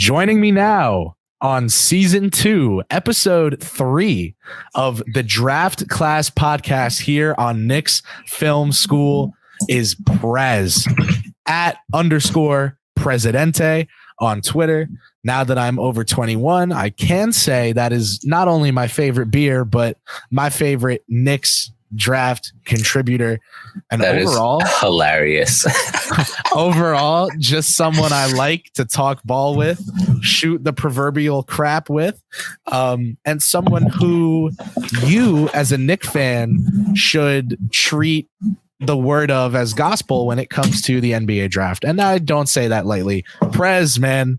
Joining me now on season 2, episode 3 of the Draft Class Podcast here on Knicks Film School is Prez at _Presidente on Twitter. Now that I'm over 21, I can say that is not only my favorite beer, but my favorite Knicks draft contributor. And that overall, is hilarious. Overall, just someone I like to talk ball with, shoot the proverbial crap with, and someone who you as a Knicks fan should treat the word of as gospel when it comes to the NBA draft. And I don't say that lightly. Prez, man,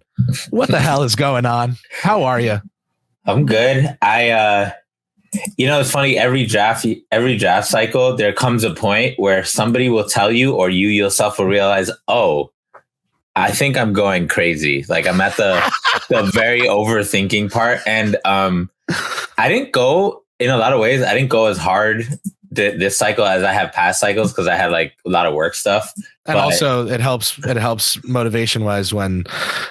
what the hell is going on? How are you? I'm good. It's funny. Every draft cycle, there comes a point where somebody will tell you, or you yourself will realize, oh, I think I'm going crazy. Like I'm at the very overthinking part. And I didn't go in a lot of ways. I didn't go as hard this cycle as I have past cycles because I had like a lot of work stuff. And also it helps motivation wise when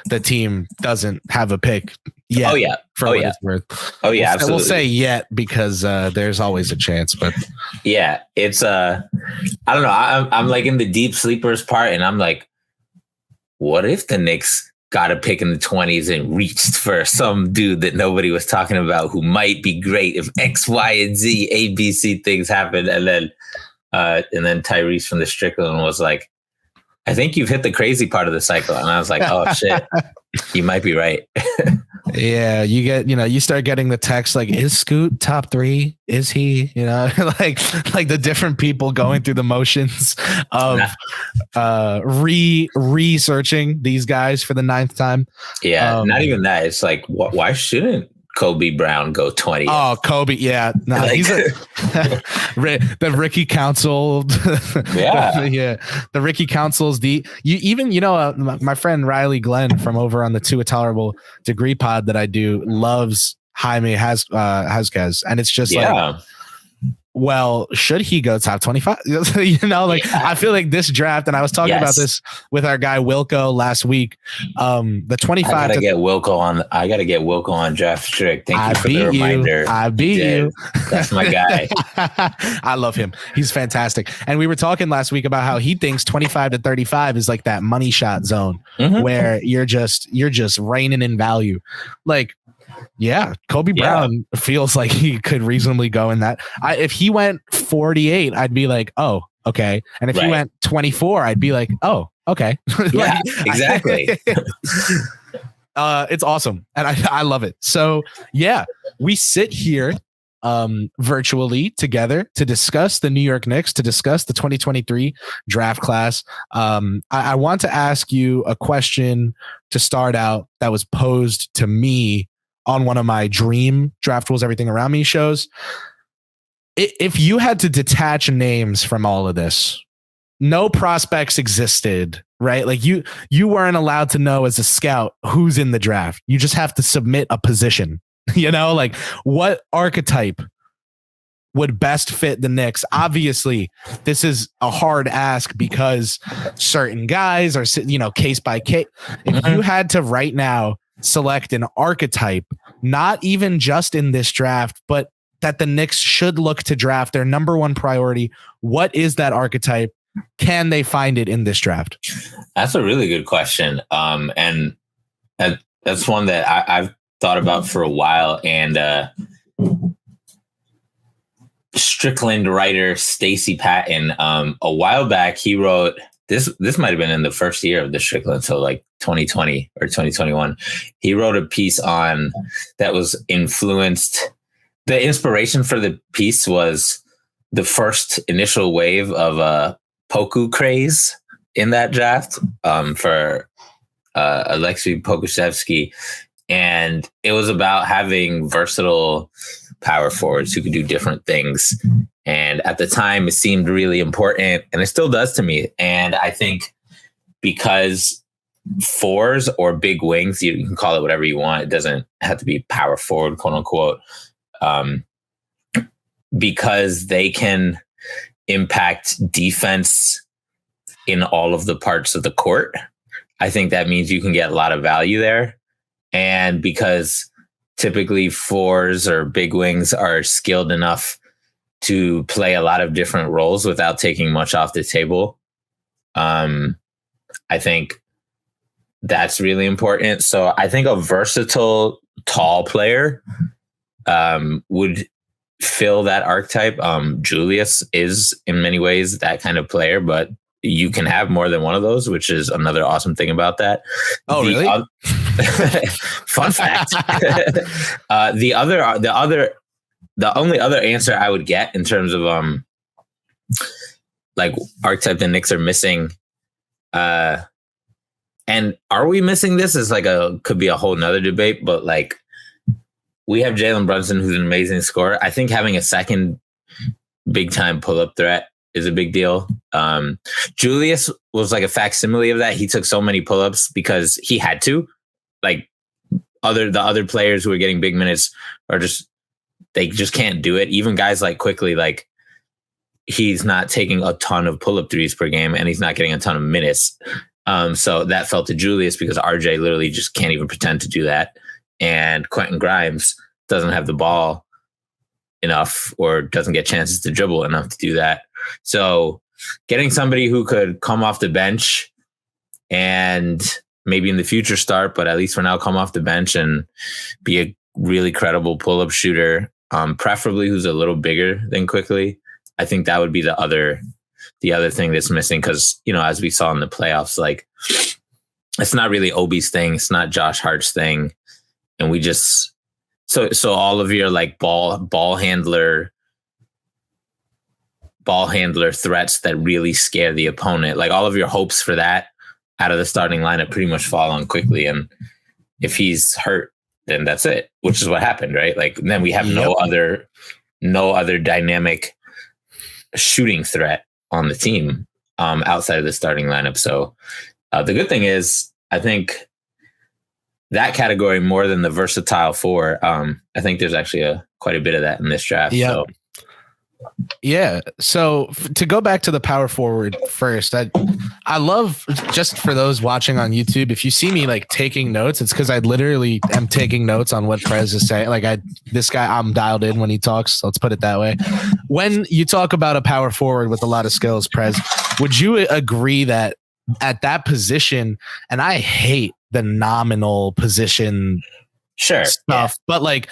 the team doesn't have a pick yet. Oh yeah. It's worth. Oh yeah. Absolutely. We'll say yet because there's always a chance, but yeah, it's I don't know. I'm like in the deep sleepers part and I'm like, what if the Knicks got a pick in the 20s and reached for some dude that nobody was talking about who might be great if X, Y, and Z, A, B, C things happen. And then Tyrese from the Strickland was like, I think you've hit the crazy part of the cycle. And I was like, oh shit, you might be right. Yeah, you start getting the text like, is Scoot top 3? Is he, like the different people going through the motions of researching these guys for the 9th time. Yeah, not even that. It's like, why shouldn't Kobe Brown go 20? Oh, Kobe. Yeah. No, like, he's the Ricky Council. Yeah. The Ricky Council's my friend Riley Glenn from over on the Too Intolerable Degree pod that I do loves Jaime Hasquez. And it's just like, well, should he go top 25? I feel like this draft, and I was talking about this with our guy Wilco last week. The 25. I gotta get Wilco on Draft Strict. Thank you for the reminder. I beat you. That's my guy. I love him. He's fantastic. And we were talking last week about how he thinks 25 to 35 is like that money shot zone where you're just reigning in value. Like, yeah, Kobe Brown feels like he could reasonably go in that. If he went 48, I'd be like, oh, okay. And if he went 24, I'd be like, oh, okay. Yeah, exactly. It's awesome. And I love it. So yeah, we sit here virtually together to discuss the New York Knicks, to discuss the 2023 draft class. I want to ask you a question to start out that was posed to me on one of my dream Draft Rules Everything Around Me shows. If you had to detach names from all of this, no prospects existed, right? Like you weren't allowed to know as a scout who's in the draft. You just have to submit a position, like what archetype would best fit the Knicks? Obviously, this is a hard ask because certain guys are, case by case. If you had to right now select an archetype, not even just in this draft, but that the Knicks should look to draft, their number one priority, what is that archetype? Can they find it in this draft? That's a really good question. And that's one that I've thought about for a while. And Strickland writer Stacey Patton, a while back, he wrote, this might have been in the first year of the Strickland, so like 2020 or 2021. He wrote a piece on that was influenced. The inspiration for the piece was the first initial wave of Poku craze in that draft for Alexei Pokusevsky. And it was about having versatile power forwards who could do different things. And at the time, it seemed really important, and it still does to me. And I think because fours or big wings, you can call it whatever you want. It doesn't have to be power forward, quote unquote, because they can impact defense in all of the parts of the court. I think that means you can get a lot of value there. And because typically fours or big wings are skilled enough to play a lot of different roles without taking much off the table. I think that's really important. So I think a versatile, tall player would fill that archetype. Julius is in many ways that kind of player, but you can have more than one of those, which is another awesome thing about that. Oh, really? Fun fact. The only other answer I would get in terms of like archetype the Knicks are missing, and are we missing this? Is like could be a whole nother debate, but like we have Jalen Brunson, who's an amazing scorer. I think having a second big time pull up threat is a big deal. Julius was like a facsimile of that. He took so many pull ups because he had to. Like the other players who are getting big minutes they just can't do it. Even guys like Quickly, like he's not taking a ton of pull up threes per game, and he's not getting a ton of minutes. So that fell to Julius because RJ literally just can't even pretend to do that. And Quentin Grimes doesn't have the ball enough or doesn't get chances to dribble enough to do that. So getting somebody who could come off the bench and maybe in the future start, but at least for now come off the bench and be a really credible pull-up shooter, preferably who's a little bigger than Quickly. I think that would be the other thing that's missing because, you know, as we saw in the playoffs, like it's not really Obi's thing. It's not Josh Hart's thing. And we just, so all of your like ball handler threats that really scare the opponent, like all of your hopes for that out of the starting lineup pretty much fall on Quickly. And if he's hurt, then that's it, which is what happened, right? Like then we have no other dynamic shooting threat on the team outside of the starting lineup. So the good thing is, I think that category more than the versatile four. I think there's actually quite a bit of that in this draft. Yeah. So. Yeah. So to go back to the power forward first, I love, just for those watching on YouTube, if you see me like taking notes, it's because I literally am taking notes on what Prez is saying. Like this guy, I'm dialed in when he talks. Let's put it that way. When you talk about a power forward with a lot of skills, Prez, would you agree that at that position, and I hate the nominal position stuff, yeah, but like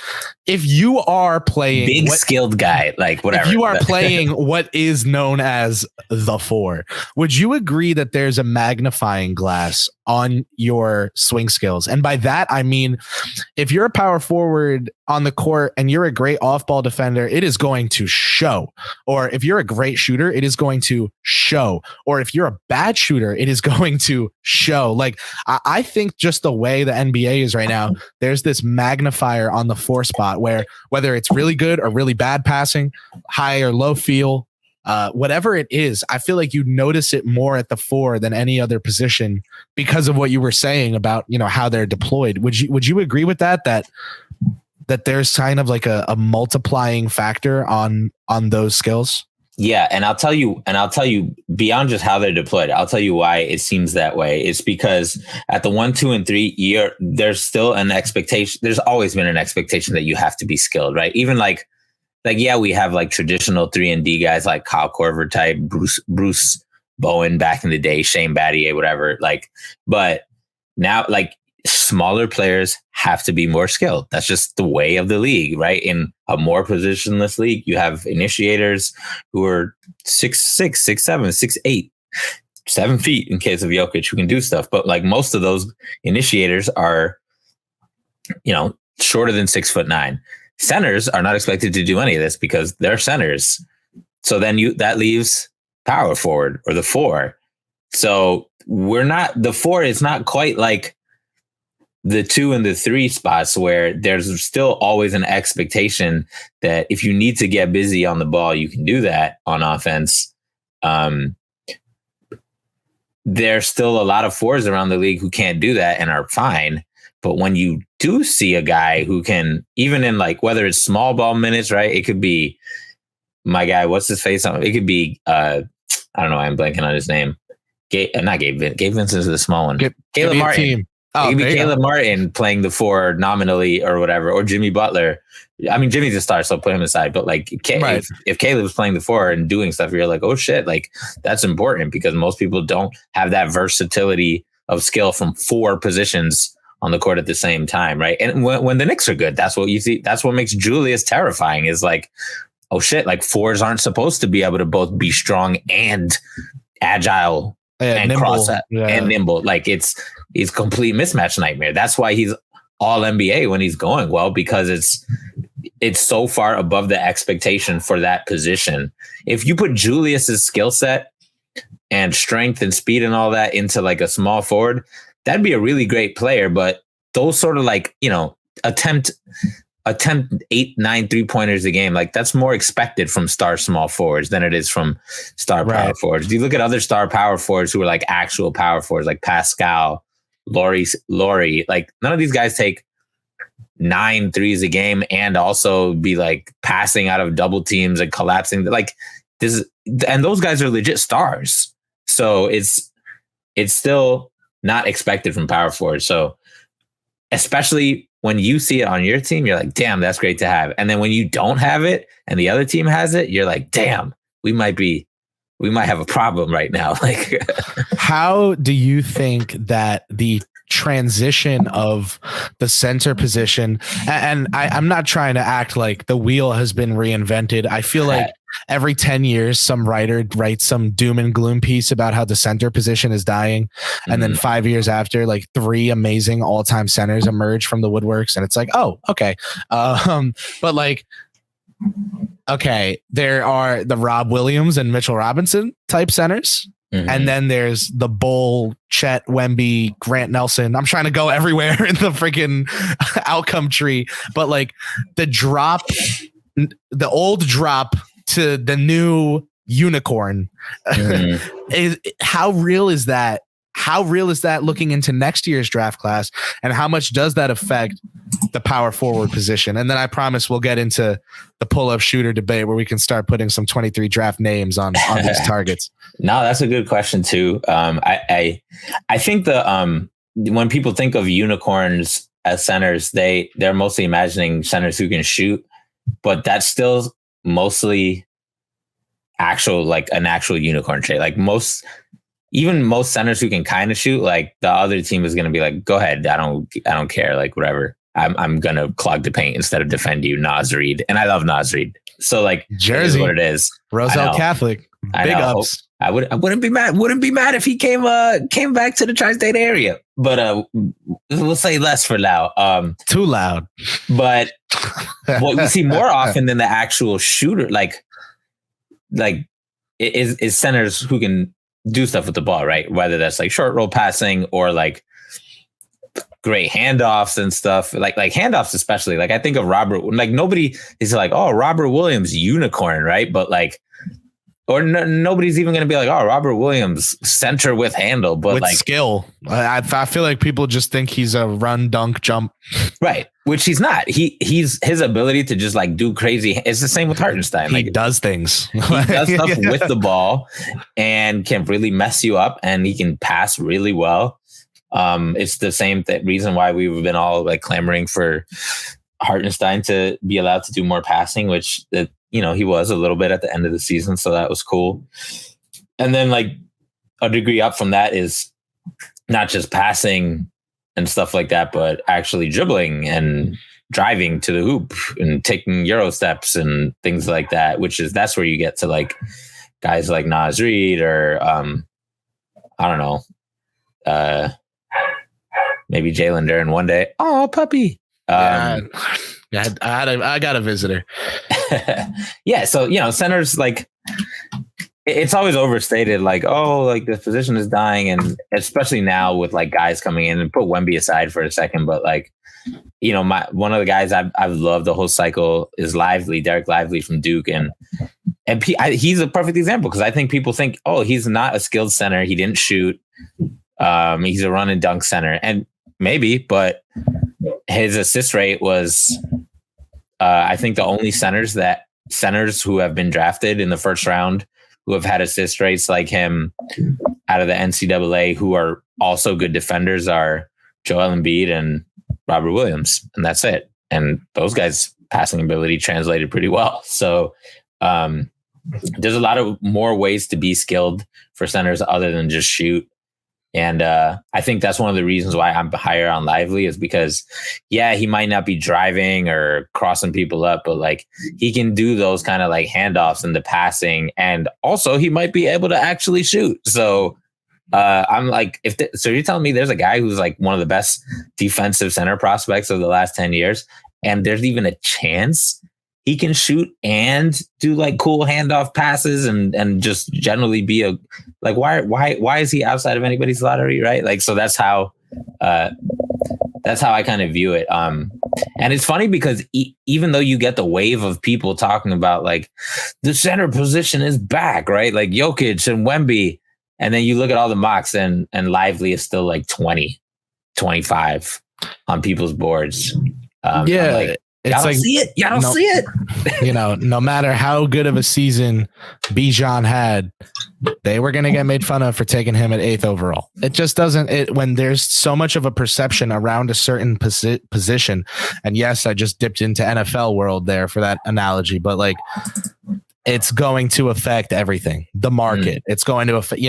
if you are playing skilled guy, like whatever, if you are playing what is known as the four, would you agree that there's a magnifying glass on your swing skills? And by that I mean, if you're a power forward on the court and you're a great off-ball defender, it is going to show. Or if you're a great shooter, it is going to show. Or if you're a bad shooter, it is going to show. Like I think just the way the NBA is right now, there's this magnifier on the four spot where whether it's really good or really bad passing, high or low feel, whatever it is, I feel like you notice it more at the four than any other position because of what you were saying about, you know, how they're deployed. Would you agree with that there's kind of like a multiplying factor on those skills? Yeah, and I'll tell you beyond just how they're deployed, I'll tell you why it seems that way. It's because at the 1, 2, and 3, there's still an expectation. There's always been an expectation that you have to be skilled, right? Even like yeah, we have like traditional 3-and-D guys like Kyle Korver type, Bruce Bowen back in the day, Shane Battier, whatever. Like, but now like smaller players have to be more skilled. That's just the way of the league, right? In a more positionless league, you have initiators who are 6'6", 6'7", 6'8", 7 feet in case of Jokic, who can do stuff. But like most of those initiators are, you know, shorter than 6'9". Centers are not expected to do any of this because they're centers. So then that leaves power forward or the four. So the four is not quite like the 2 and the 3 spots where there's still always an expectation that if you need to get busy on the ball, you can do that on offense. There's still a lot of fours around the league who can't do that and are fine. But when you do see a guy who can, even in like, whether it's small ball minutes, right? It could be my guy, what's his face? It could be, I don't know. I'm blanking on his name. Not Gabe Vincent. Gabe Vincent is the small one. Caleb Martin. It could be Caleb Martin playing the 4 nominally or whatever, or Jimmy Butler. I mean, Jimmy's a star, so put him aside. But like, if Caleb's playing the 4 and doing stuff, you're like, oh shit, like that's important because most people don't have that versatility of skill from 4 positions on the court at the same time, right? And when the Knicks are good, that's what you see. That's what makes Julius terrifying. Is like, oh shit, like 4s aren't supposed to be able to both be strong and agile and nimble. Cross and nimble. Like he's a complete mismatch nightmare. That's why he's all NBA when he's going well, because it's so far above the expectation for that position. If you put Julius's skill set and strength and speed and all that into like a small forward, that'd be a really great player. But those sort of like, attempt 8, 9 3-pointers a game, like that's more expected from star small forwards than it is from star power forwards. You look at other star power forwards who are like actual power forwards, like Pascal, Laurie, like none of these guys take 9 threes a game and also be like passing out of double teams and collapsing. Like this, and those guys are legit stars. So it's still not expected from power forwards. So especially when you see it on your team, you're like, damn, that's great to have. And then when you don't have it and the other team has it, you're like, damn, we might have a problem right now. Like, how do you think that the transition of the center position, and I'm not trying to act like the wheel has been reinvented. I feel like every 10 years, some writer writes some doom and gloom piece about how the center position is dying. And then 5 years after, like 3 amazing all-time centers emerge from the woodworks. And it's like, oh, okay. But like, okay, there are the Rob Williams and Mitchell Robinson type centers. And then there's the Bull, Chet, Wemby, Grant Nelson. I'm trying to go everywhere in the freaking outcome tree. But like the old drop to the new unicorn, is how real is that? How real is that looking into next year's draft class? And how much does that affect the power forward position? And then I promise we'll get into the pull-up shooter debate where we can start putting some 23 draft names on these targets. No, that's a good question too. I think when people think of unicorns as centers, they're mostly imagining centers who can shoot, but that's still mostly an actual unicorn trait. Like most centers who can kind of shoot, like the other team is going to be like, go ahead. I don't care. Like whatever. I'm going to clog the paint instead of defend you, Naz Reid. And I love Naz Reid. So like Jersey, it is what it is. Roselle Catholic. Big ups. I wouldn't be mad if he came back to the tri-state area, but we'll say less for now. Too loud. But what we see more often than the actual shooter, like is centers who can do stuff with the ball, right? Whether that's like short roll passing or like great handoffs and stuff, like handoffs especially. Like I think of Robert, like nobody is like, oh, Robert Williams unicorn, right? But like, or nobody's even going to be like, oh, Robert Williams center with handle, but with like skill. I feel like people just think he's a run, dunk, jump, right? Which he's not. He's his ability to just like do crazy. It's the same with Hartenstein. He does things. He does stuff with the ball and can really mess you up, and he can pass really well. It's the same reason why we've been all like clamoring for Hartenstein to be allowed to do more passing, which he was a little bit at the end of the season. So that was cool. And then like a degree up from that is not just passing and stuff like that, but actually dribbling and driving to the hoop and taking Euro steps and things like that, that's where you get to like guys like Naz Reid or, I don't know, maybe Jalen Duren one day. Oh, puppy. I got a visitor. Yeah. So, centers, like it's always overstated, like, oh, like the position is dying. And especially now with like guys coming in, and put Wemby aside for a second. But like, one of the guys I've loved the whole cycle is Derek Lively from Duke. And he's a perfect example because I think people think, oh, he's not a skilled center. He didn't shoot. He's a run and dunk center. And maybe, but his assist rate was, I think the only centers who have been drafted in the first round who have had assist rates like him out of the NCAA who are also good defenders are Joel Embiid and Robert Williams, and that's it. And those guys' passing ability translated pretty well. So there's a lot of more ways to be skilled for centers other than just shoot. And I think that's one of the reasons why I'm higher on Lively is because, yeah, he might not be driving or crossing people up, but like he can do those kind of like handoffs and the passing. And also he might be able to actually shoot. So I'm like, so you're telling me there's a guy who's like one of the best defensive center prospects of the last 10 years. And there's even a chance he can shoot and do like cool handoff passes and just generally be a like why is he outside of anybody's lottery, right? Like, so that's how I kind of view it. And it's funny because even though you get the wave of people talking about like the center position is back, right? Like Jokic and Wemby, and then you look at all the mocks and Lively is still like 20, 25 on people's boards. Yeah. Y'all don't see it. Y'all don't see it. You know, no matter how good of a season Bijan had, they were going to get made fun of for taking him at 8th overall. It just doesn't. When there's so much of a perception around a certain position, and yes, I just dipped into NFL world there for that analogy, but like, it's going to affect everything. The market. It's going to affect,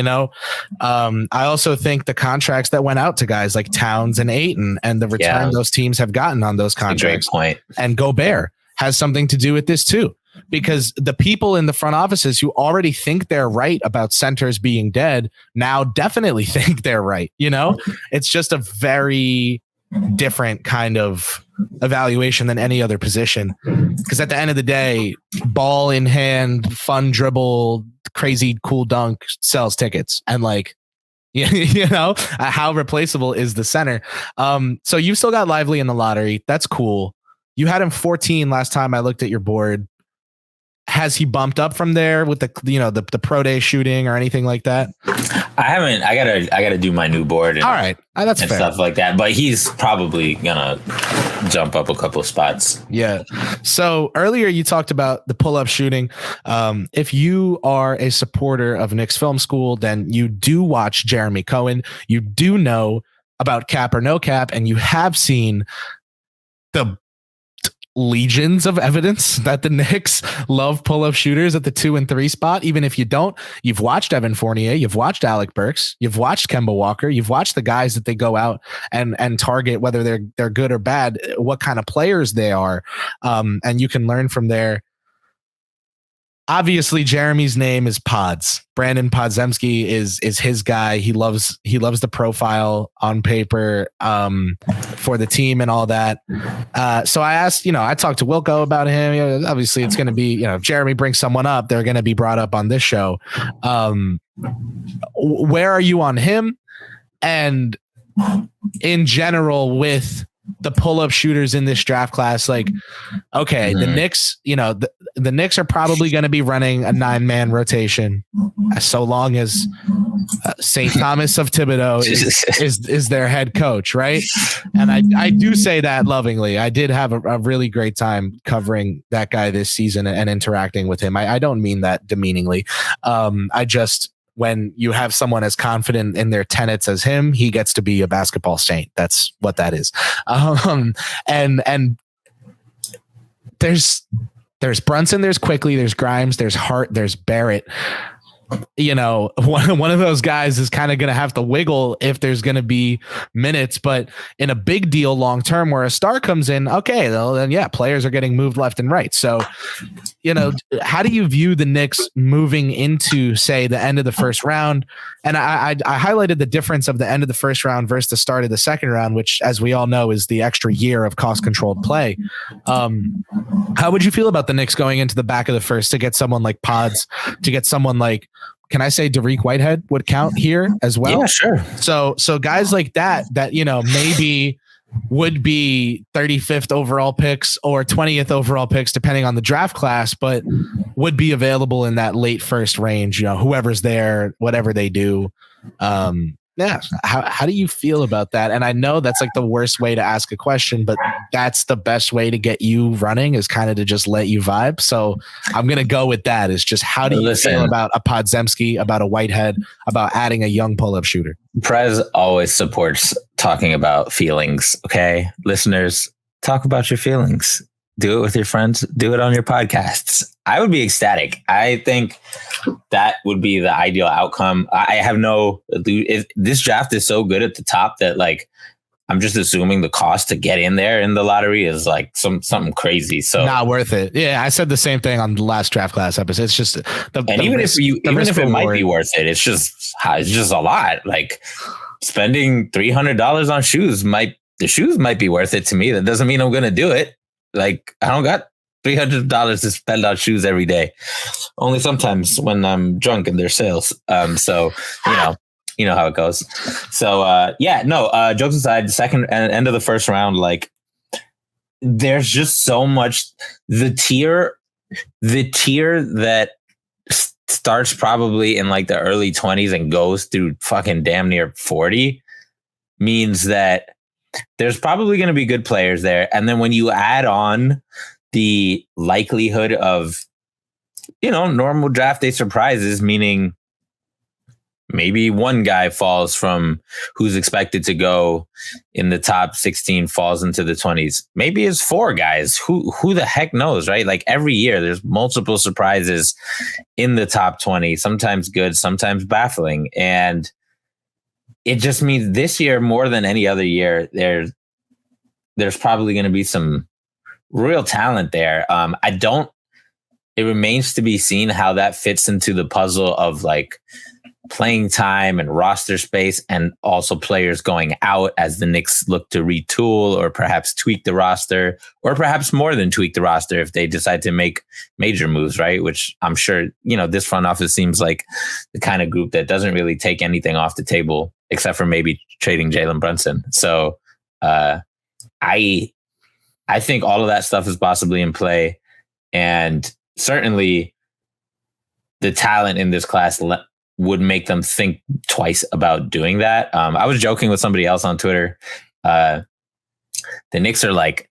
I also think the contracts that went out to guys like Towns and Ayton and the return those teams have gotten on those contracts. Great point. And Gobert has something to do with this too, because the people in the front offices who already think they're right about centers being dead now definitely think they're right. It's just a very different kind of evaluation than any other position, because at the end of the day, ball in hand, fun dribble, crazy cool dunk sells tickets. And like, how replaceable is the center? So you've still got Lively in the lottery. That's cool. You had him 14 last time I looked at your board. Has he bumped up from there with the pro day shooting or anything like that? I haven't. I gotta do my new board. And, all right, that's and fair. Stuff like that. But he's probably gonna jump up a couple of spots. Yeah. So earlier you talked about the pull up shooting. If you are a supporter of Knicks Film School, then you do watch Jeremy Cohen. You do know about cap or no cap, and you have seen the legions of evidence that the Knicks love pull-up shooters at the 2 and 3 spot. Even if you don't, you've watched Evan Fournier, you've watched Alec Burks, you've watched Kemba Walker, you've watched the guys that they go out and target, whether they're good or bad, what kind of players they are, and you can learn from there. Obviously, Jeremy's name is Pods. Brandon Podziemski is his guy. He loves the profile on paper for the team and all that. So I asked, I talked to Wilco about him. Obviously, it's going to be, if Jeremy brings someone up, they're going to be brought up on this show. Where are you on him? And in general, with the pull-up shooters in this draft class, like, okay, the Knicks, the Knicks are probably going to be running a 9-man rotation, so long as St. Thomas of Thibodeau is their head coach, right? And I do say that lovingly. I did have a really great time covering that guy this season and interacting with him. I don't mean that demeaningly. When you have someone as confident in their tenets as him, he gets to be a basketball saint. That's what that is. And there's Brunson, there's Quickly, there's Grimes, there's Hart, there's Barrett. One of those guys is kind of going to have to wiggle if there's going to be minutes, but in a big deal long term where a star comes in, okay, then yeah, players are getting moved left and right. So, how do you view the Knicks moving into, say, the end of the first round? And I highlighted the difference of the end of the first round versus the start of the second round, which, as we all know, is the extra year of cost-controlled play. How would you feel about the Knicks going into the back of the first to get someone like Pods, to get someone like, can I say Tariq Whitehead would count here as well? Yeah, sure. So guys like that maybe would be 35th overall picks or 20th overall picks, depending on the draft class, but would be available in that late first range, whoever's there, whatever they do. Yeah. How do you feel about that? And I know that's like the worst way to ask a question, but that's the best way to get you running is kind of to just let you vibe. So I'm going to go with that is just how do you feel about a Podziemski, about a Whitehead, about adding a young pull-up shooter? Prez always supports talking about feelings. Okay, listeners, talk about your feelings. Do it with your friends. Do it on your podcasts. I would be ecstatic. I think that would be the ideal outcome. I have this draft is so good at the top that like I'm just assuming the cost to get in there in the lottery is like something crazy. So not worth it. Yeah, I said the same thing on the last draft class episode. It's just even if it might be worth it, it's just a lot. Like spending $300 on shoes might be worth it to me. That doesn't mean I'm going to do it. Like I don't got $300 to spend on shoes every day. Only sometimes when I'm drunk and there's sales. So you know how it goes. So jokes aside, the second end of the first round, like there's just so much. The tier that starts probably in like the early 20s and goes through fucking damn near 40 means that there's probably going to be good players there. And then when you add on the likelihood of, normal draft day surprises, meaning maybe one guy falls from who's expected to go in the top 16 falls into the 20s. Maybe it's 4 guys. Who the heck knows, right? Like every year there's multiple surprises in the top 20, sometimes good, sometimes baffling. And it just means this year more than any other year, there's probably going to be some real talent there. It remains to be seen how that fits into the puzzle of like playing time and roster space and also players going out as the Knicks look to retool or perhaps tweak the roster or perhaps more than tweak the roster if they decide to make major moves, right? Which I'm sure, this front office seems like the kind of group that doesn't really take anything off the table except for maybe trading Jalen Brunson. So I think all of that stuff is possibly in play, and certainly the talent in this class would make them think twice about doing that. I was joking with somebody else on Twitter. The Knicks are like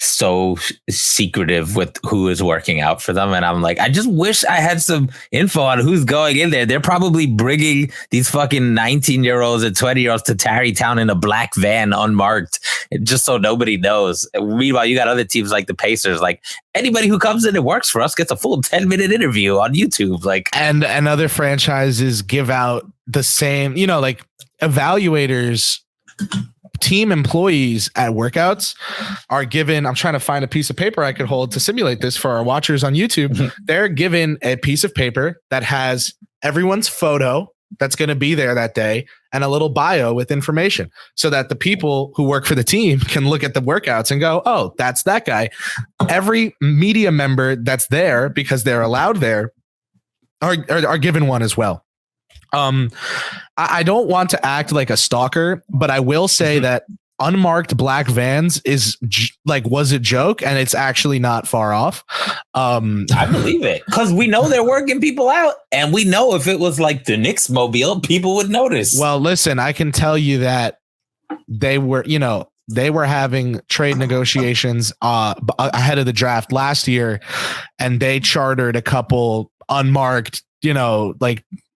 so secretive with who is working out for them. And I'm like, I just wish I had some info on who's going in there. They're probably bringing these fucking 19-year-olds and 20-year-olds to Tarrytown in a black van unmarked, just so nobody knows. Meanwhile, you got other teams like the Pacers, like anybody who comes in and works for us gets a full 10-minute interview on YouTube. Like, and other franchises give out the same, like evaluators, team employees at workouts are given, I'm trying to find a piece of paper I could hold to simulate this for our watchers on YouTube. Mm-hmm. They're given a piece of paper that has everyone's photo that's going to be there that day and a little bio with information so that the people who work for the team can look at the workouts and go, oh, that's that guy. Every media member that's there, because they're allowed there, are given one as well. I don't want to act like a stalker, but I will say that unmarked black vans was a joke, and it's actually not far off. I believe it because we know they're working people out, and we know if it was like the Knicks mobile, people would notice. Well, listen, I can tell you that they were having trade negotiations ahead of the draft last year, and they chartered a couple unmarked,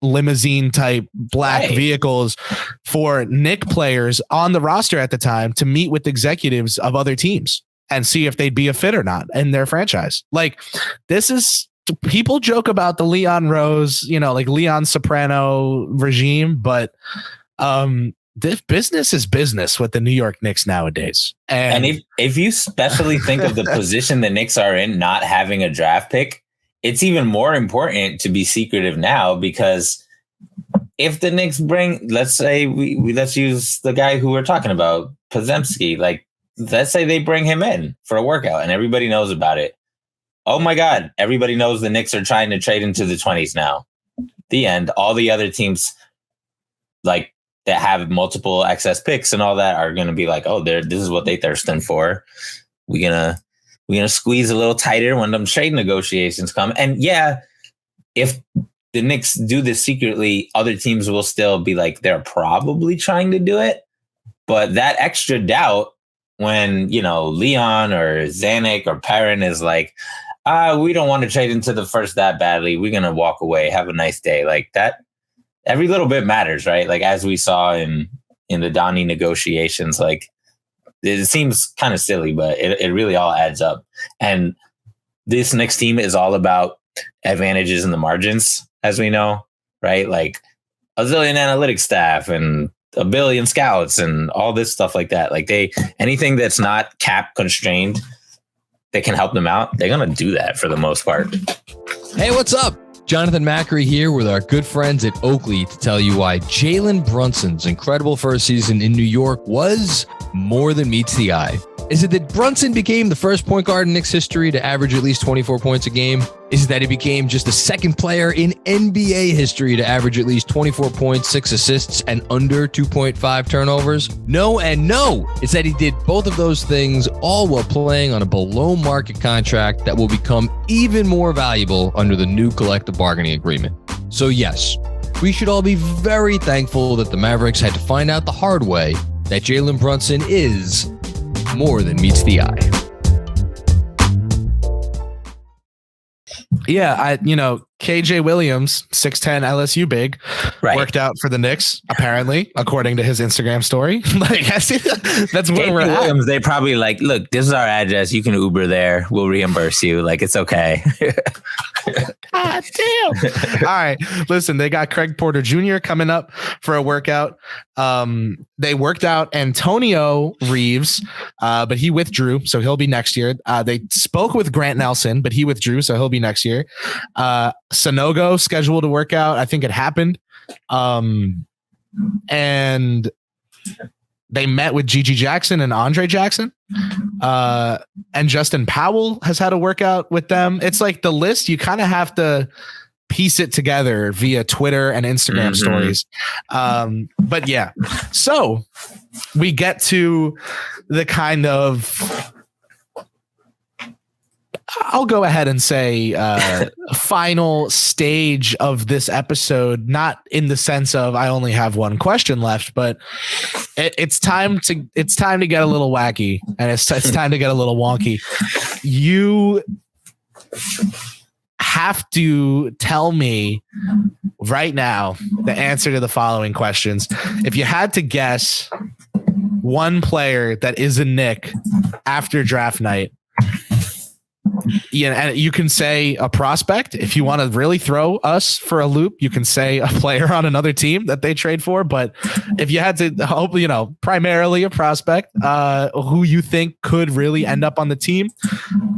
limousine type black vehicles for Knicks players on the roster at the time to meet with executives of other teams and see if they'd be a fit or not in their franchise. Like, this is, people joke about the Leon Rose, Leon Soprano regime, but this business is business with the New York Knicks nowadays. And if you especially think of the position the Knicks are in, not having a draft pick, it's even more important to be secretive now, because if the Knicks bring, let's say let's use the guy who we're talking about, Podziemski, like let's say they bring him in for a workout and everybody knows about it. Oh my God, everybody knows the Knicks are trying to trade into the 20s now. The end. All the other teams like that have multiple excess picks and all that are going to be like, oh, this is what they thirsting for. We're going to squeeze a little tighter when them trade negotiations come. And yeah, if the Knicks do this secretly, other teams will still be like, they're probably trying to do it. But that extra doubt when, Leon or Zanuck or Perrin is like, we don't want to trade into the first that badly. We're going to walk away. Have a nice day. Like that. Every little bit matters, right? Like as we saw in the Donnie negotiations, like it seems kind of silly, but it really all adds up. And this Knicks team is all about advantages in the margins, as we know, right? Like a zillion analytics staff and a billion scouts and all this stuff like that. Like anything that's not cap constrained that can help them out, they're going to do that for the most part. Hey, what's up? Jonathan Macri here with our good friends at Oakley to tell you why Jalen Brunson's incredible first season in New York was more than meets the eye. Is it that Brunson became the first point guard in Knicks history to average at least 24 points a game? Is it that he became just the second player in NBA history to average at least 24 points, 6 assists, and under 2.5 turnovers? No and no. It's that he did both of those things all while playing on a below-market contract that will become even more valuable under the new collective bargaining agreement. So yes, we should all be very thankful that the Mavericks had to find out the hard way that Jalen Brunson is more than meets the eye. Yeah, KJ Williams, 6'10" LSU big, right, worked out for the Knicks, apparently, according to his Instagram story. Like, that's where we're at. Williams, they probably like, look, this is our address. You can Uber there. We'll reimburse you. Like, it's okay. God damn. All right. Listen, they got Craig Porter Jr. coming up for a workout. They worked out Antonio Reeves, but he withdrew, so he'll be next year. They spoke with Grant Nelson, but he withdrew, so he'll be next year. Sanogo scheduled to work out. I think it happened. And they met with Gigi Jackson and Andre Jackson. And Justin Powell has had a workout with them. It's like the list, you kind of have to piece it together via Twitter and Instagram stories. But yeah, so we get to the kind of, I'll go ahead and say final stage of this episode, not in the sense of I only have one question left, but it's time to get a little wacky, and it's time to get a little wonky. You have to tell me right now the answer to the following questions. If you had to guess one player that is a Knick after draft night, and you can say a prospect. If you want to really throw us for a loop, you can say a player on another team that they trade for. But if you had to hope, primarily a prospect who you think could really end up on the team.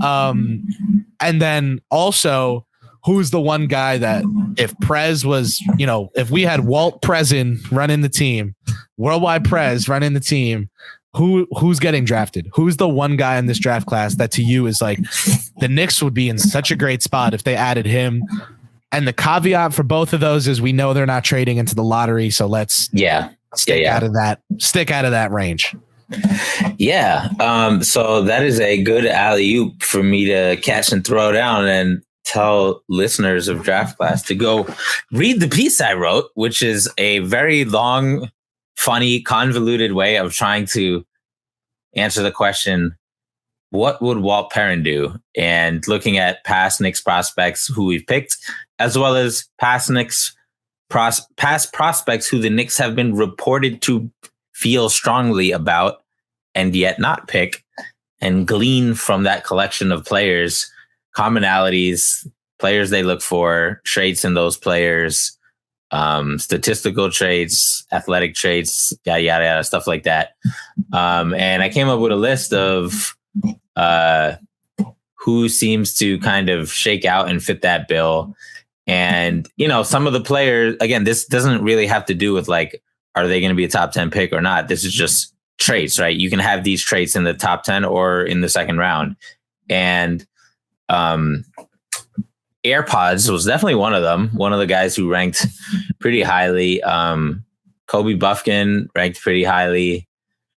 And then also, who's the one guy that if Prez was, if we had Walt Prezin running the team, Worldwide Prez running the team, who's getting drafted? Who's the one guy in this draft class that to you is like the Knicks would be in such a great spot if they added him? And the caveat for both of those is we know they're not trading into the lottery, so let's stick out of that range. Yeah. So that is a good alley-oop for me to catch and throw down and tell listeners of Draft Class to go read the piece I wrote, which is a very long, funny, convoluted way of trying to answer the question, what would Walt Perrin do? And looking at past Knicks prospects who we've picked, as well as past prospects who the Knicks have been reported to feel strongly about and yet not pick, and glean from that collection of players, commonalities, players they look for, traits in those players, statistical traits, athletic traits, yada, yada, yada, stuff like that. And I came up with a list of who seems to kind of shake out and fit that bill. And, some of the players, again, this doesn't really have to do with like, are they going to be a top 10 pick or not? This is just traits, right? You can have these traits in the top 10 or in the second round. And AirPods was definitely one of them. One of the guys who ranked pretty highly. Kobe Bufkin ranked pretty highly.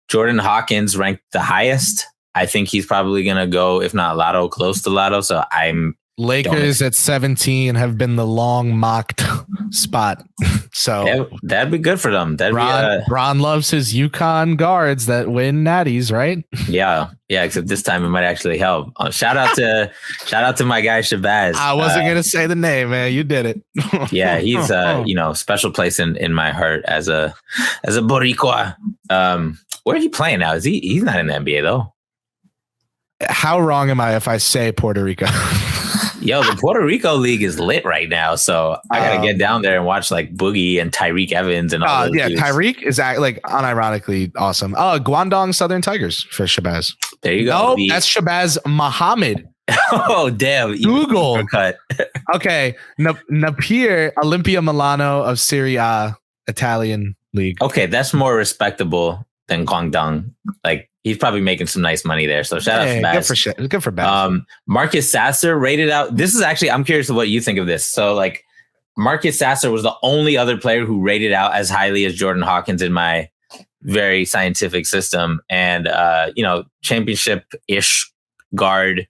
Jordan Hawkins ranked the highest. I think he's probably going to go, if not Lotto, close to Lotto. So I'm Lakers at 17 have been the long mocked spot. So that'd be good for them. Ron loves his UConn guards that win natties, right? Yeah. Except this time it might actually help. Shout out to my guy Shabazz. I wasn't gonna say the name, man. You did it. Yeah, he's special place in my heart as a Boricua. Where are you playing now? He's not in the NBA though? How wrong am I if I say Puerto Rico? Yo, the Puerto Rico league is lit right now, so I gotta get down there and watch like Boogie and Tariq Evans and all. Yeah, dudes. Tariq is like unironically awesome. Oh, Guangdong Southern Tigers for Shabazz. There you go. No, that's Shabazz Muhammad. Oh damn! Google cut. Okay, Napier Olimpia Milano of Serie A Italian league. Okay, that's more respectable than Guangdong. Like. He's probably making some nice money there. So shout out to Bass. Good for Bass. Marcus Sasser rated out. This is actually, I'm curious of what you think of this. So like Marcus Sasser was the only other player who rated out as highly as Jordan Hawkins in my very scientific system. And, championship-ish guard,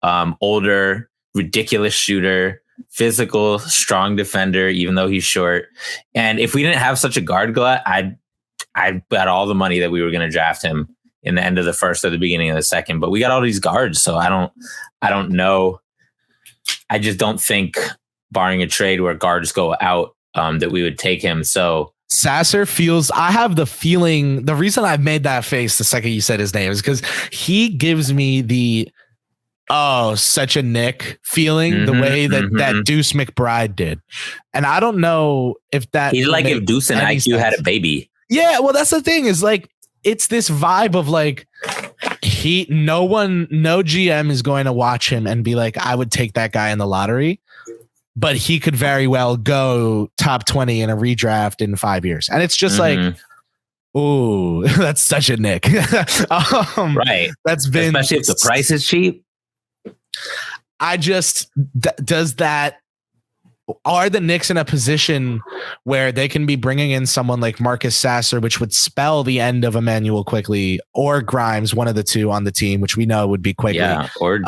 older, ridiculous shooter, physical, strong defender, even though he's short. And if we didn't have such a guard glut, I'd bet all the money that we were going to draft him in the end of the first or the beginning of the second, but we got all these guards. So I don't know. I just don't think, barring a trade where guards go out, that we would take him. So Sasser feels, I have the feeling, the reason I've made that face the second you said his name is because he gives me the, such a Nick feeling, the way that Deuce McBride did. And I don't know if that. He's like if Deuce and IQ had a baby. Yeah. Well, that's the thing is like, it's this vibe of like no GM is going to watch him and be like, I would take that guy in the lottery, but he could very well go top 20 in a redraft in 5 years. And it's just like, ooh, that's such a Nick. Right. That's been, especially if the price is cheap. I just, does that, are the Knicks in a position where they can be bringing in someone like Marcus Sasser, which would spell the end of Emmanuel Quickley or Grimes, one of the two on the team, which we know would be Quickley. Yeah, or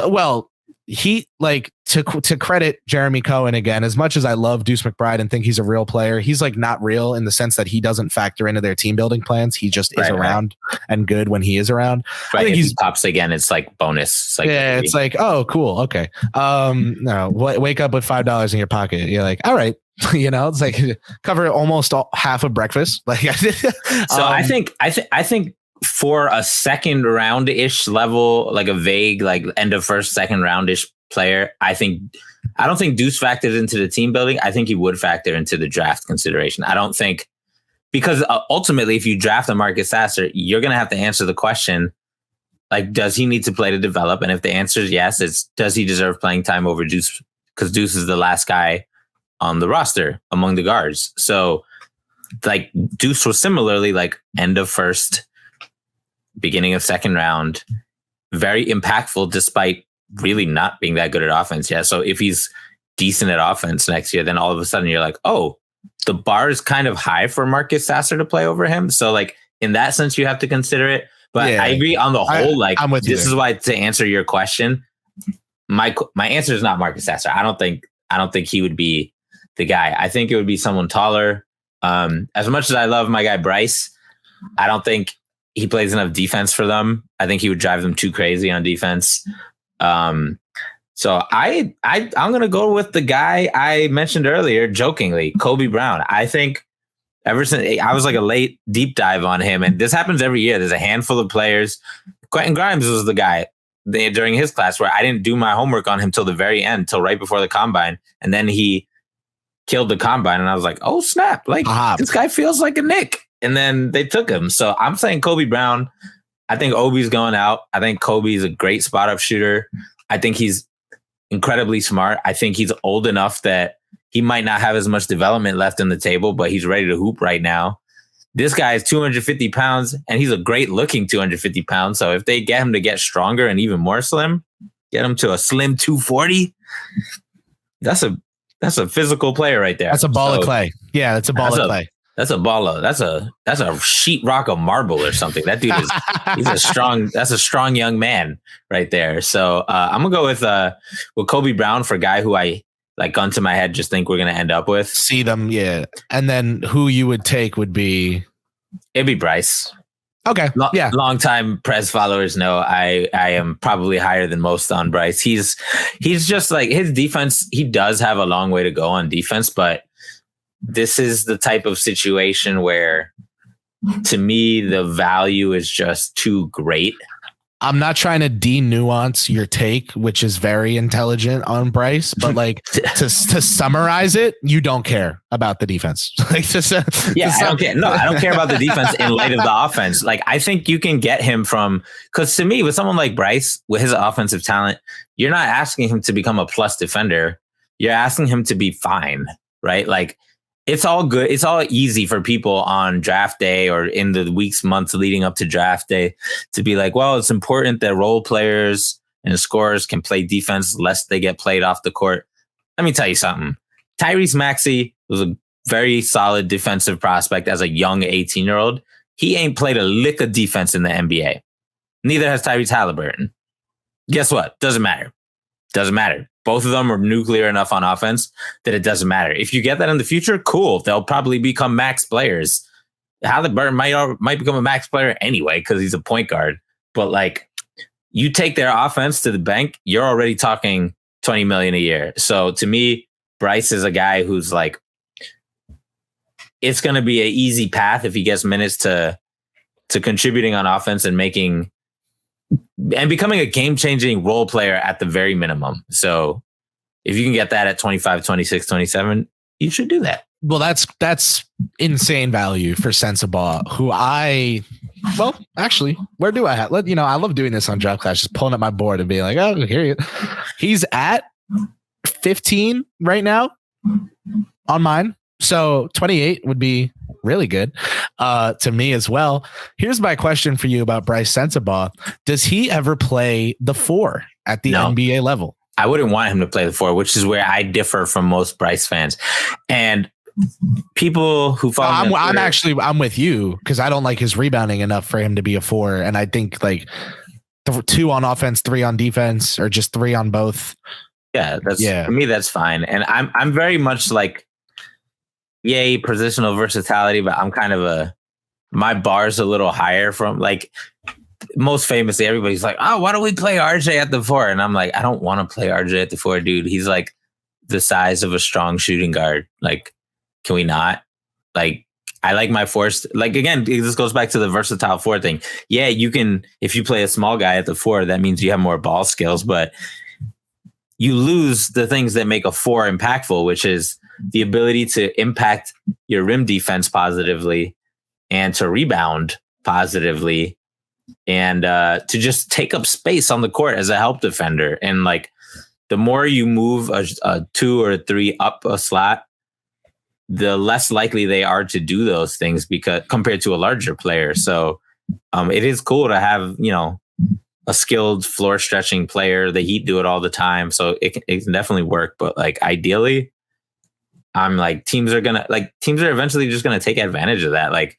well, he like to credit Jeremy Cohen again, as much as I love Deuce McBride and think he's a real player, he's like not real in the sense that he doesn't factor into their team building plans. He just is around and good when he is around. Right. I think he pops again. It's like bonus. It's like, it's like, oh, cool. Okay. No, wake up with $5 in your pocket. You're like, all right. It's like cover almost half of breakfast. Like, so I think for a second round ish level, like a vague, like end of first, second round ish player, I don't think Deuce factors into the team building. I think he would factor into the draft consideration. I don't think, because ultimately, if you draft a Marcus Sasser, you're going to have to answer the question, like, does he need to play to develop? And if the answer is yes, it's does he deserve playing time over Deuce? Because Deuce is the last guy on the roster among the guards. So like Deuce was similarly like end of first, beginning of second round, very impactful despite really not being that good at offense. Yeah. So if he's decent at offense next year, then all of a sudden you're like, oh, the bar is kind of high for Marcus Sasser to play over him. So like in that sense, you have to consider it. But yeah, I agree on the whole. This is why, to answer your question, my answer is not Marcus Sasser. I don't think he would be the guy. I think it would be someone taller. As much as I love my guy Bryce, I don't think he plays enough defense for them. I think he would drive them too crazy on defense. So I'm going to go with the guy I mentioned earlier, jokingly, Kobe Brown. I think ever since I was like a late deep dive on him, and this happens every year. There's a handful of players. Quentin Grimes was the guy during his class where I didn't do my homework on him till the very end, till right before the combine. And then he killed the combine. And I was like, oh, snap. Like, this guy feels like a Knick. And then they took him. So I'm saying Kobe Brown. I think Obi's going out. I think Kobe's a great spot up shooter. I think he's incredibly smart. I think he's old enough that he might not have as much development left in the table, but he's ready to hoop right now. This guy is 250 pounds, and he's a great looking 250 pounds. So if they get him to get stronger and even more slim, get him to a slim 240, that's a physical player right there. That's a ball of clay. Yeah, that's a ball of clay. That's a baller. That's a sheetrock of marble or something. That dude that's a strong young man right there. So I'm gonna go with Kobe Brown for a guy who I like gun to my head just think we're gonna end up with. See them, yeah. And then who you would take would be it'd be Bryce. Okay. Yeah. Longtime Prez followers know I am probably higher than most on Bryce. He's just like his defense. He does have a long way to go on defense, but this is the type of situation where, to me, the value is just too great. I'm not trying to de-nuance your take, which is very intelligent on Bryce, but like to summarize it, you don't care about the defense. I don't care. No, I don't care about the defense in light of the offense. Like, I think you can get him from, because to me, with someone like Bryce, with his offensive talent, you're not asking him to become a plus defender. You're asking him to be fine, right? Like, it's all good. It's all easy for people on draft day or in the weeks, months leading up to draft day to be like, well, it's important that role players and scorers can play defense lest they get played off the court. Let me tell you something. Tyrese Maxey was a very solid defensive prospect as a young 18-year-old. He ain't played a lick of defense in the NBA. Neither has Tyrese Halliburton. Guess what? Doesn't matter. Doesn't matter. Both of them are nuclear enough on offense that it doesn't matter. If you get that in the future, cool. They'll probably become max players. Halliburton might become a max player anyway because he's a point guard. But like, you take their offense to the bank, you're already talking $20 million a year. So to me, Bryce is a guy who's like, it's going to be an easy path if he gets minutes to contributing on offense and becoming a game-changing role player at the very minimum. So if you can get that at 25, 26, 27, you should do that. Well, that's insane value for Sensabaugh, who actually, where do I have? I love doing this on Draft Class, just pulling up my board and being like, oh, here you go. He's at 15 right now on mine. So 28 would be really good to me as well. Here's my question for you about Bryce Sensabaugh. Does he ever play the 4 at the NBA level? I wouldn't want him to play the 4, which is where I differ from most Bryce fans. And people who follow I'm with you because I don't like his rebounding enough for him to be a 4. And I think like 2 on offense, 3 on defense, or just 3 on both. For me, that's fine. And I'm very much like, yay, positional versatility, but I'm kind of my bar's a little higher from like most famously, everybody's like, oh, why don't we play RJ at the 4? And I'm like, I don't want to play RJ at the 4, dude. He's like the size of a strong shooting guard. Like, can we not? Like, I like my 4s. Like, again, this goes back to the versatile 4 thing. Yeah, you can, if you play a small guy at the 4, that means you have more ball skills, but you lose the things that make a 4 impactful, which is the ability to impact your rim defense positively and to rebound positively and to just take up space on the court as a help defender. And like, the more you move a 2 or a 3 up a slot, the less likely they are to do those things because compared to a larger player. So it is cool to have, a skilled floor stretching player. The Heat do it all the time. So it can definitely work. But like, ideally, I'm like, teams are eventually just going to take advantage of that. Like,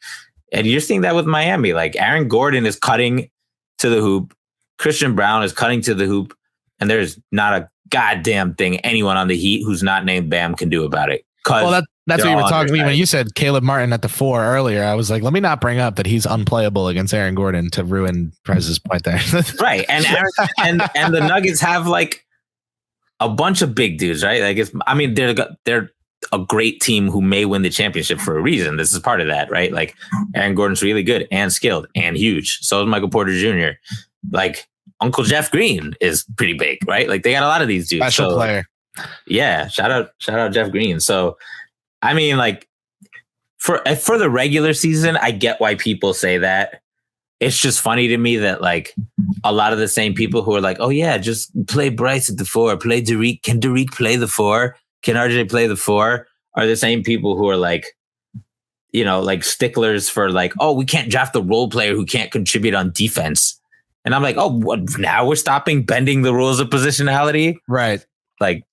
and you're seeing that with Miami. Like, Aaron Gordon is cutting to the hoop. Christian Brown is cutting to the hoop. And there's not a goddamn thing anyone on the Heat who's not named Bam can do about it. Well, that's what you were talking about when you said Caleb Martin at the 4 earlier. I was like, let me not bring up that he's unplayable against Aaron Gordon to ruin Prez's point there. Right. And and the Nuggets have like a bunch of big dudes, right? They're a great team who may win the championship for a reason. This is part of that, right? Like, Aaron Gordon's really good and skilled and huge. So is Michael Porter Jr. Like, Uncle Jeff Green is pretty big, right? Like, they got a lot of these dudes. Special player. Yeah. Shout out Jeff Green. So, I mean, like, for the regular season, I get why people say that. It's just funny to me that like a lot of the same people who are like, oh yeah, just play Bryce at the 4, play Tariq. Can Tariq play the 4? Can RJ play the 4? Are the same people who are like, like sticklers for like, oh, we can't draft the role player who can't contribute on defense. And I'm like, oh, what, now we're stopping bending the rules of positionality? Right. Like,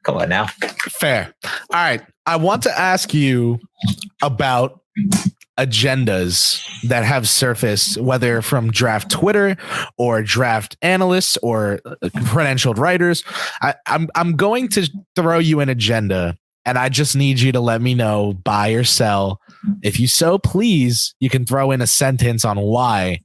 Come on now. Fair. All right. I want to ask you about agendas that have surfaced, whether from draft Twitter or draft analysts or credentialed writers. I'm going to throw you an agenda, and I just need you to let me know, buy or sell. If you so please, you can throw in a sentence on why.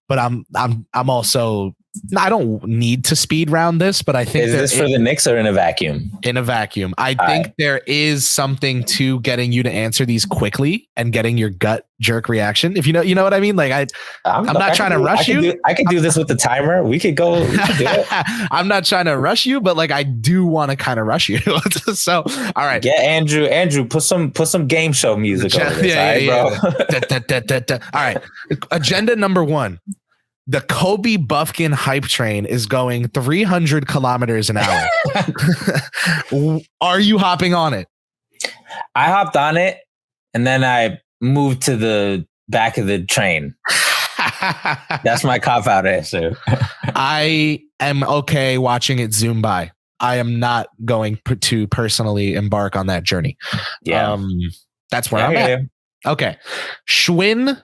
But I'm also, I don't need to speed round this, but I think is this for the Knicks or in a vacuum? In a vacuum. I think there is something to getting you to answer these quickly and getting your gut jerk reaction. If you know what I mean? Like I'm not trying to rush you. I could do this with the timer. We could do it. I'm not trying to rush you, but like I do want to kind of rush you. So all right. Get Andrew, put some game show music over this. Bro. All right. Agenda number 1. The Kobe Buffkin hype train is going 300 kilometers an hour. Are you hopping on it? I hopped on it, and then I moved to the back of the train. That's my cop-out answer. I am okay watching it zoom by. I am not going to personally embark on that journey. Yeah. That's where I'm at. Okay. Schwinn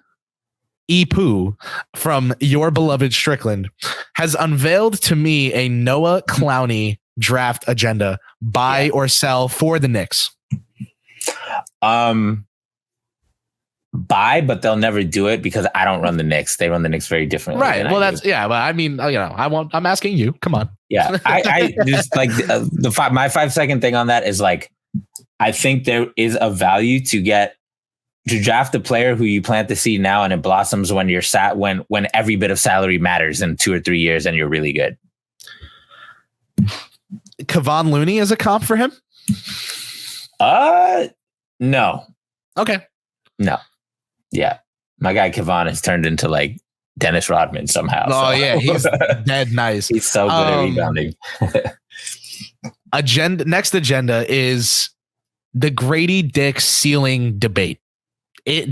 Ipu from your beloved Strickland has unveiled to me a Noah Clowney draft agenda, buy or sell for the Knicks. Buy, but they'll never do it because I don't run the Knicks. They run the Knicks very differently. Right. Well, that's but I mean, I'm asking you. Come on. Yeah. I just like my 5-second thing on that is like, I think there is a value to draft a player who you plant the seed now and it blossoms when you're when every bit of salary matters in 2 or 3 years and you're really good. Kevon Looney is a comp for him? No. Okay. No. Yeah. My guy Kevon has turned into like Dennis Rodman somehow. Oh, yeah. He's dead nice. He's so good at rebounding. Next agenda is the Grady Dick ceiling debate.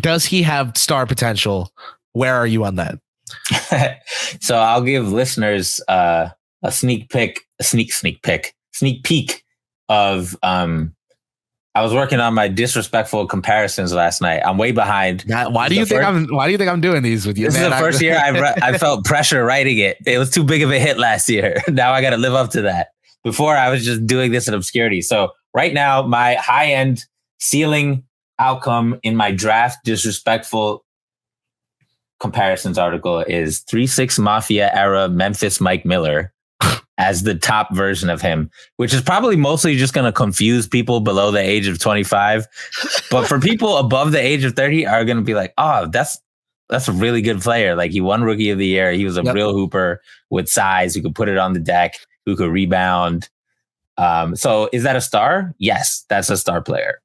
Does he have star potential? Where are you on that? So I'll give listeners a sneak peek of I was working on my disrespectful comparisons last night. I'm way behind. Why do you think I'm doing these with you? This is the first year I felt pressure writing it. It was too big of a hit last year. Now I got to live up to that. Before I was just doing this in obscurity. So right now my high end ceiling outcome in my draft disrespectful comparisons article is 3-6 Mafia era Memphis Mike Miller as the top version of him, which is probably mostly just going to confuse people below the age of 25. But for people above the age of 30 are going to be like, oh, that's a really good player. Like he won Rookie of the Year. He was a real hooper with size who could put it on the deck, who could rebound. So is that a star? Yes, that's a star player.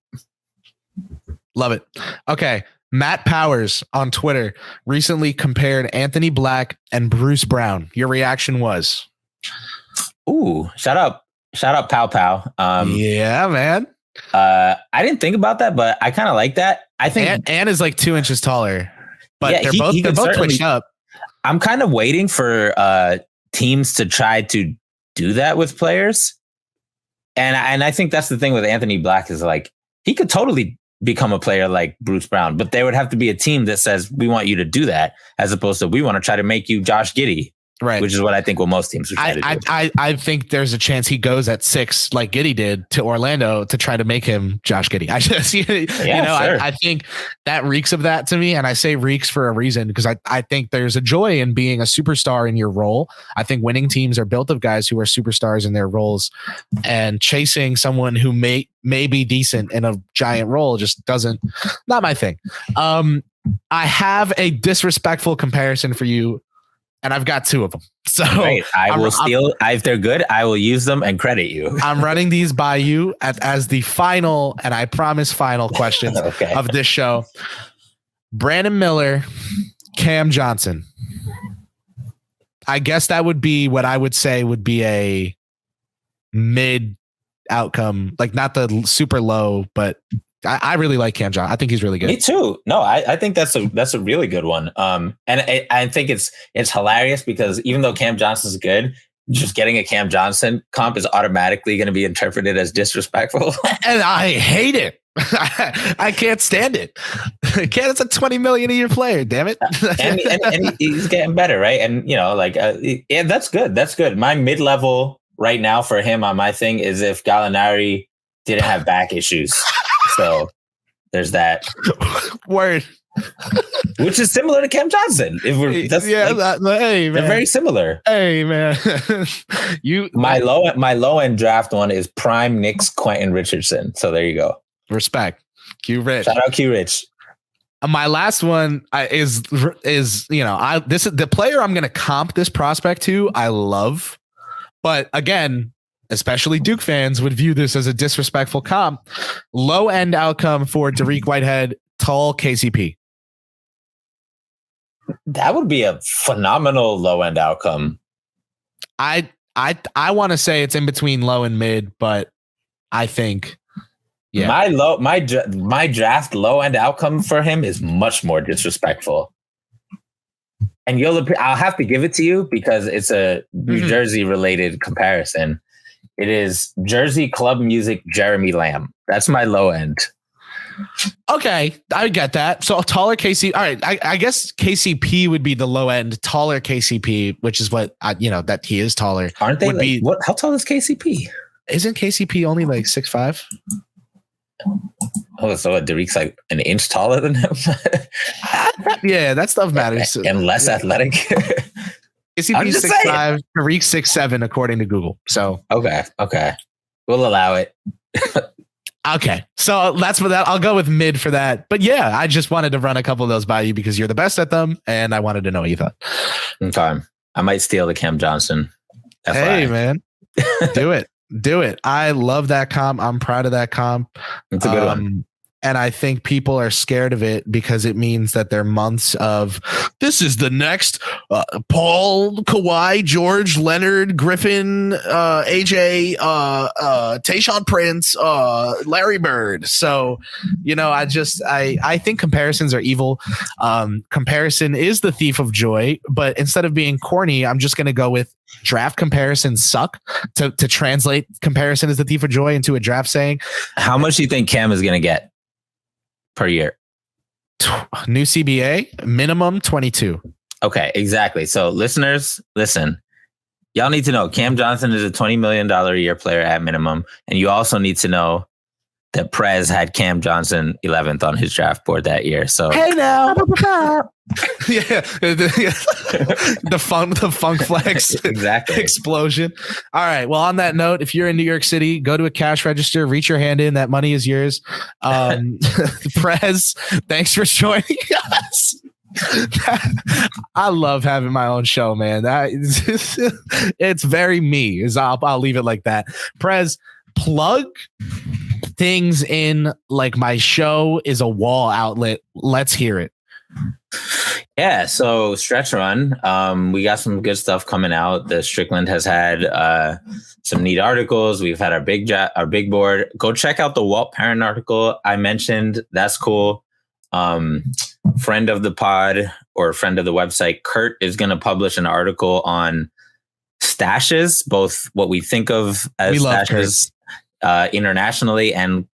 Love it. Okay. Matt Powers on Twitter recently compared Anthony Black and Bruce Brown. Your reaction was? Ooh, shout out Pow Pow. Yeah, man. I didn't think about that, but I kind of like that. I think Ann is like 2 inches taller, but they're both twitched up. I'm kind of waiting for teams to try to do that with players. And I think that's the thing with Anthony Black is like, he could totally become a player like Bruce Brown, but there would have to be a team that says, we want you to do that, as opposed to we want to try to make you Josh Giddey. Right. Which is what I think what most teams would try to do. I think there's a chance he goes at 6 like Giddey did to Orlando to try to make him Josh Giddey. I just, sure. I think that reeks of that to me. And I say reeks for a reason, because I think there's a joy in being a superstar in your role. I think winning teams are built of guys who are superstars in their roles, and chasing someone who may be decent in a giant role just not my thing. I have a disrespectful comparison for you, and I've got 2 of them. So great. I will steal. If they're good, I will use them and credit you. I'm running these by you as the final, and I promise final questions of this show. Brandon Miller, Cam Johnson. I guess that would be what I would say would be a mid outcome, like not the super low, but I really like Cam Johnson. I think he's really good. Me too. No, I think that's a really good one. And I think it's hilarious because even though Cam Johnson's good, just getting a Cam Johnson comp is automatically going to be interpreted as disrespectful. And I hate it. I can't stand it. It's a $20 million a year player. Damn it. and he's getting better, right? And yeah, that's good. That's good. My mid-level right now for him on my thing is if Gallinari didn't have back issues. So there's that. Word. Which is similar to Cam Johnson. Hey, man. They're very similar. Hey man, my low end draft one is prime Knicks Quentin Richardson. So there you go. Respect, Q Rich. Shout out Q Rich. My last one is this is the player I'm going to comp this prospect to. I love, but again, especially Duke fans would view this as a disrespectful comp. Low end outcome for Tariq Whitehead, tall KCP. That would be a phenomenal low end outcome. I want to say it's in between low and mid, but I think my draft low end outcome for him is much more disrespectful. And I'll have to give it to you because it's a New Jersey related comparison. It is Jersey club music Jeremy Lamb. That's my low end. Okay, I get that. So a taller KCP. All right, I guess KCP would be the low end. Taller KCP, which is what that he is taller. Aren't they? How tall is KCP? Isn't KCP only like 6'5"? Oh, so Tariq's like an inch taller than him. Yeah, that stuff matters. And less athletic. KCP 6'5", Tariq 6'7", according to Google. So okay, we'll allow it. Okay, so that's for that. I'll go with mid for that. But yeah, I just wanted to run a couple of those by you because you're the best at them, and I wanted to know what you thought. Okay, I might steal the Cam Johnson. FYI. Hey, man, do it. I love that comp. I'm proud of that comp. It's a good one. And I think people are scared of it because it means that they're months of this is the next Paul, Kawhi, George, Leonard, Griffin, AJ, Tayshaun Prince, Larry Bird. So, I think comparisons are evil. Comparison is the thief of joy. But instead of being corny, I'm just going to go with draft comparisons suck. To translate comparison is the thief of joy into a draft saying. How much do you think Cam is going to get per year? New CBA minimum 22. Okay, exactly. So listeners, listen, y'all need to know Cam Johnson is a $20 million a year player at minimum. And you also need to know that Prez had Cam Johnson 11th on his draft board that year. So hey now. Yeah. The funk flex exactly explosion. All right. Well, on that note, if you're in New York City, go to a cash register, reach your hand in. That money is yours. Prez, thanks for joining us. I love having my own show, man. It's very me. I'll leave it like that. Prez, plug things in like my show is a wall outlet. Let's hear it. Yeah, so Stretch Run, we got some good stuff coming out. The Strickland has had some neat articles. We've had our big board. Go check out the Walt Parent article I mentioned. That's cool. Friend of the pod or friend of the website, Kurt, is going to publish an article on stashes, both what we think of as stashes internationally and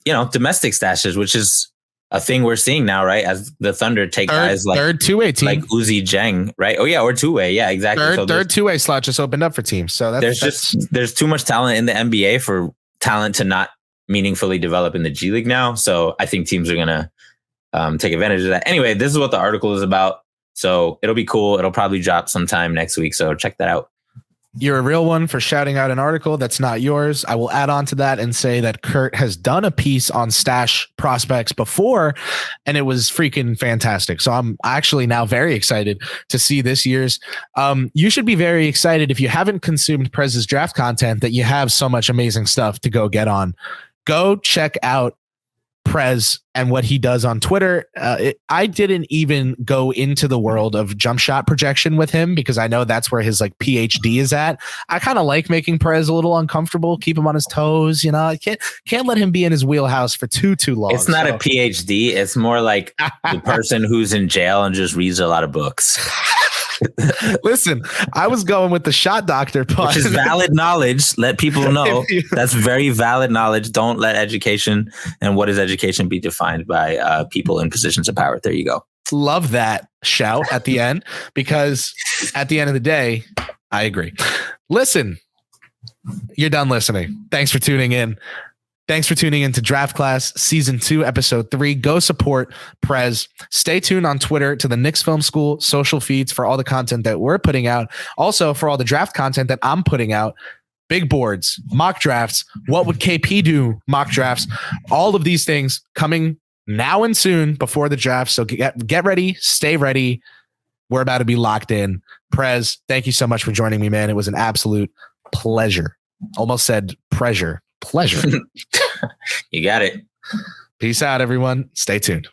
domestic stashes, which is a thing we're seeing now, right? As the Thunder take guys like third two-way team, like Uzi Jeng, right? Oh yeah, or two-way, yeah, exactly. Third two-way slot just opened up for teams. So there's too much talent in the NBA for talent to not meaningfully develop in the G League now. So I think teams are gonna take advantage of that. Anyway, this is what the article is about. So it'll be cool. It'll probably drop sometime next week. So check that out. You're a real one for shouting out an article that's not yours. I will add on to that and say that Kurt has done a piece on stash prospects before, and it was freaking fantastic. So I'm actually now very excited to see this year's. You should be very excited if you haven't consumed Prez's draft content that you have so much amazing stuff to go get on. Go check out Prez and what he does on Twitter. I didn't even go into the world of jump shot projection with him because I know that's where his like PhD is at. I kind of like making Prez a little uncomfortable, keep him on his toes. I can't let him be in his wheelhouse for too long. It's not a PhD. It's more like the person who's in jail and just reads a lot of books. Listen, I was going with the shot doctor part. Which is valid knowledge. Let people know that's very valid knowledge. Don't let education and what is education be defined by people in positions of power. There you go. Love that shout at the end, because at the end of the day, I agree. Listen, you're done listening. Thanks for tuning in. Thanks for tuning in to Draft Class Season 2, Episode 3. Go support Prez. Stay tuned on Twitter to the Knicks Film School social feeds for all the content that we're putting out. Also, for all the draft content that I'm putting out. Big boards, mock drafts, what would KP do mock drafts. All of these things coming now and soon before the draft. So get ready. Stay ready. We're about to be locked in. Prez, thank you so much for joining me, man. It was an absolute pleasure. Almost said pleasure. You got it. Peace out, everyone. Stay tuned.